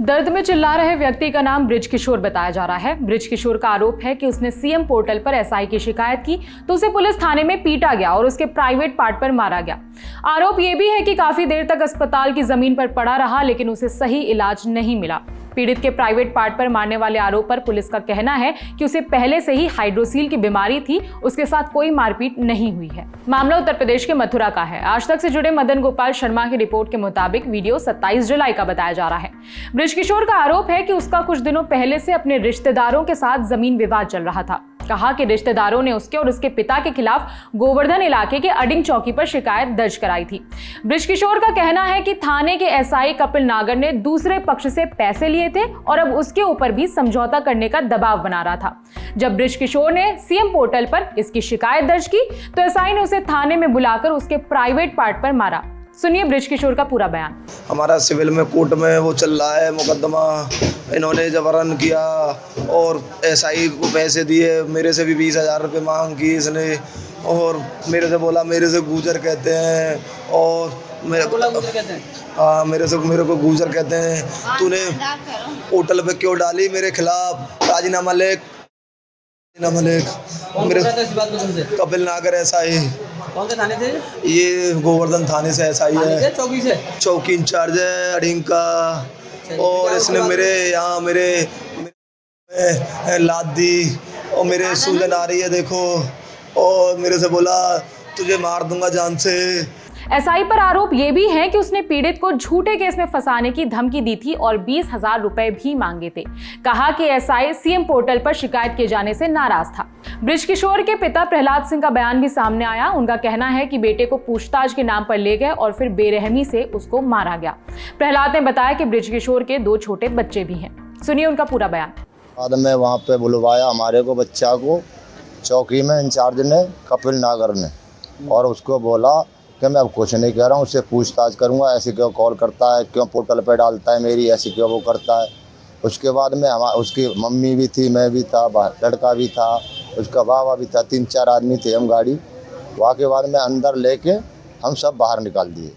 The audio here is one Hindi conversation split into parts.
दर्द में चिल्ला रहे व्यक्ति का नाम बृज किशोर बताया जा रहा है। बृज किशोर का आरोप है कि उसने सीएम पोर्टल पर एसआई की शिकायत की तो उसे पुलिस थाने में पीटा गया और उसके प्राइवेट पार्ट पर मारा गया। आरोप यह भी है कि काफी देर तक अस्पताल की जमीन पर पड़ा रहा लेकिन उसे सही इलाज नहीं मिला। पीड़ित के प्राइवेट पार्ट पर मारने वाले आरोप पर पुलिस का कहना है कि उसे पहले से ही हाइड्रोसील की बीमारी थी, उसके साथ कोई मारपीट नहीं हुई है। मामला उत्तर प्रदेश के मथुरा का है। आज तक से जुड़े मदन गोपाल शर्मा की रिपोर्ट के मुताबिक वीडियो 27 जुलाई का बताया जा रहा है। बृज किशोर का आरोप है कि उसका कुछ दिनों पहले से अपने रिश्तेदारों के साथ जमीन विवाद चल रहा था। कहा कि रिश्तेदारों ने उसके और उसके पिता के खिलाफ गोवर्धन इलाके के अडिंग चौकी पर शिकायत दर्ज कराई थी। बृज किशोर का कहना है कि थाने के एसआई कपिल नागर ने दूसरे पक्ष से पैसे लिए थे और अब उसके ऊपर भी समझौता करने का दबाव बना रहा था। जब बृज किशोर ने सीएम पोर्टल पर इसकी शिकायत दर्ज की तो एसआई ने उसे थाने में बुलाकर उसके प्राइवेट पार्ट पर मारा। सुनिए बृज किशोर का पूरा बयान। हमारा सिविल में कोर्ट में वो चल रहा है मुकदमा, इन्होंने जबरन किया और एसआई को पैसे दिए, मेरे से भी 20,000 रुपये मांग की इसने और मेरे से बोला मेरे से गुजर कहते हैं और मेरे को गुजर कहते हैं। तूने पोर्टल पे क्यों डाली मेरे खिलाफ राजीनामा ले मेरे कपिल नागर एसआई। कौन से थाने से? ये गोवर्धन थाने से एसआई है, चौकी से चौकी इंचार्ज है अडिंग का। और इसने मेरे यहाँ मेरे लाद दी और मेरे सूजन आ रही है देखो, और मेरे से बोला तुझे मार दूंगा जान से। एसआई पर आरोप यह भी है कि उसने पीड़ित को झूठे केस में फंसाने की धमकी दी थी और 20,000 रुपए भी मांगे थे। कहा कि एसआई सीएम पोर्टल पर शिकायत किए जाने से नाराज था। बृज किशोर के पिता प्रहलाद सिंह का बयान भी सामने आया। उनका कहना है कि बेटे को पूछताछ के नाम पर ले गए और फिर बेरहमी से उसको मारा गया। प्रहलाद ने बताया कि बृज किशोर के 2 छोटे बच्चे भी हैं। सुनिए उनका पूरा बयान। बाद में वहाँ पे बुलवाया हमारे को, बच्चा को चौकी में इंचार्ज ने कपिल नागर ने, और उसको बोला कि मैं अब कुछ नहीं कह रहा हूँ, उससे पूछताछ करूँगा, ऐसे क्यों कॉल करता है, क्यों पोर्टल पे डालता है मेरी, ऐसे क्यों वो करता है। उसके बाद में उसकी मम्मी भी थी, मैं भी था, लड़का भी था, उसका बाबा भी था, 3-4 आदमी थे हम गाड़ी। वहाँ के बाद में अंदर लेके हम सब बाहर निकाल दिए।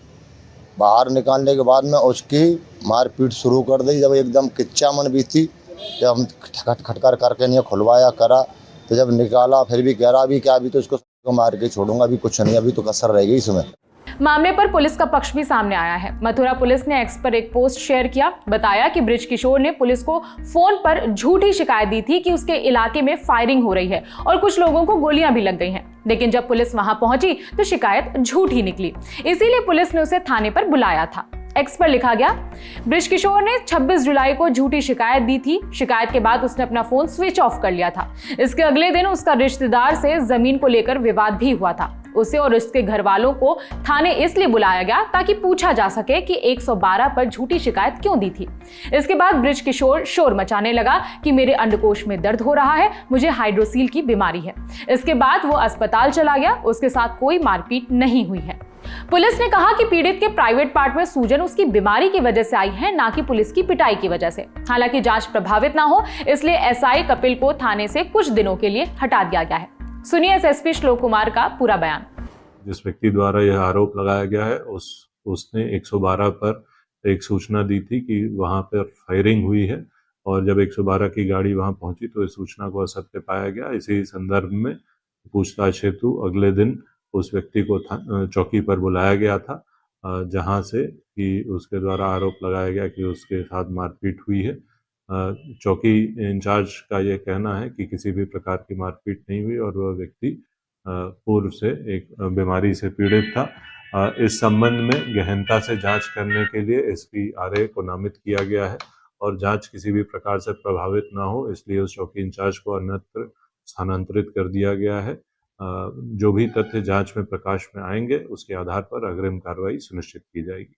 बाहर निकालने के बाद में उसकी मारपीट शुरू कर दी। जब एकदम किच्चा मन भी थी, जब हम खटखट करके नहीं खुलवाया करा तो जब निकाला फिर भी कह रहा अभी क्या, अभी तो इसको मार के छोड़ूंगा, अभी कुछ नहीं, अभी तो कसर रह गई इसमें। मामले पर पुलिस का पक्ष भी सामने आया है। मथुरा पुलिस ने एक्स पर एक पोस्ट शेयर किया। बताया कि बृज किशोर ने पुलिस को फोन पर झूठी शिकायत दी थी कि उसके इलाके में फायरिंग हो रही है और कुछ लोगों को गोलियां भी लग गई हैं। लेकिन जब पुलिस वहां पहुंची तो शिकायत झूठी निकली, इसीलिए पुलिस ने उसे थाने पर बुलाया था। एक्स पर लिखा गया, बृज किशोर ने 26 जुलाई को झूठी शिकायत दी थी। शिकायत के बाद उसने अपना फोन स्विच ऑफ कर लिया था। इसके अगले दिन उसका रिश्तेदार से जमीन को लेकर विवाद भी हुआ था। उसे और उसके घर वालों को थाने इसलिए बुलाया गया ताकि पूछा जा सके कि 112 पर झूठी शिकायत क्यों दी थी। इसके बाद बृज किशोर शोर मचाने लगा कि मेरे अंडकोश में दर्द हो रहा है, मुझे हाइड्रोसील की बीमारी है। इसके बाद वो अस्पताल चला गया। उसके साथ कोई मारपीट नहीं हुई है। पुलिस ने कहा कि पीड़ित के प्राइवेट पार्ट में सूजन उसकी बीमारी की वजह से आई है, ना कि पुलिस की पिटाई की वजह से। हालांकि जांच प्रभावित ना हो इसलिए एसआई कपिल को थाने से कुछ दिनों के लिए हटा दिया गया है। सुनिए एसएसपी श्लोक कुमार का पूरा बयान। जिस व्यक्ति द्वारा यह आरोप लगाया गया है उसने 112 पर एक सूचना दी थी कि वहां पर फायरिंग हुई है, और जब 112 की गाड़ी वहां पहुंची तो इस सूचना को असत्य पाया गया। इसी संदर्भ में पूछताछ हेतु अगले दिन उस व्यक्ति को चौकी पर बुलाया गया था, जहां से कि उसके द्वारा आरोप लगाया गया कि उसके साथ मारपीट हुई है। चौकी इंचार्ज का यह कहना है कि किसी भी प्रकार की मारपीट नहीं हुई और वह व्यक्ति पूर्व से एक बीमारी से पीड़ित था। इस संबंध में गहनता से जांच करने के लिए एसपी आरए को नामित किया गया है और जांच किसी भी प्रकार से प्रभावित ना हो इसलिए उस चौकी इंचार्ज को अन्यत्र स्थानांतरित कर दिया गया है। जो भी तथ्य जांच में प्रकाश में आएंगे उसके आधार पर अग्रिम कार्रवाई सुनिश्चित की जाएगी।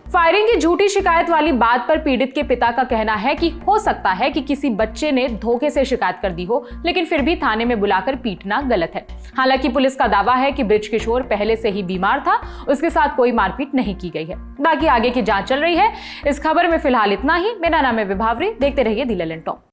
फायरिंग की झूठी शिकायत वाली बात पर पीड़ित के पिता का कहना है कि हो सकता है कि किसी बच्चे ने धोखे से शिकायत कर दी हो, लेकिन फिर भी थाने में बुलाकर पीटना गलत है। हालांकि पुलिस का दावा है कि बृज किशोर पहले से ही बीमार था, उसके साथ कोई मारपीट नहीं की गई है। बाकी आगे की जांच चल रही है। इस खबर में फिलहाल इतना ही। मेरा नाम है विभावरी। देखते रहिए दी ललन टॉप।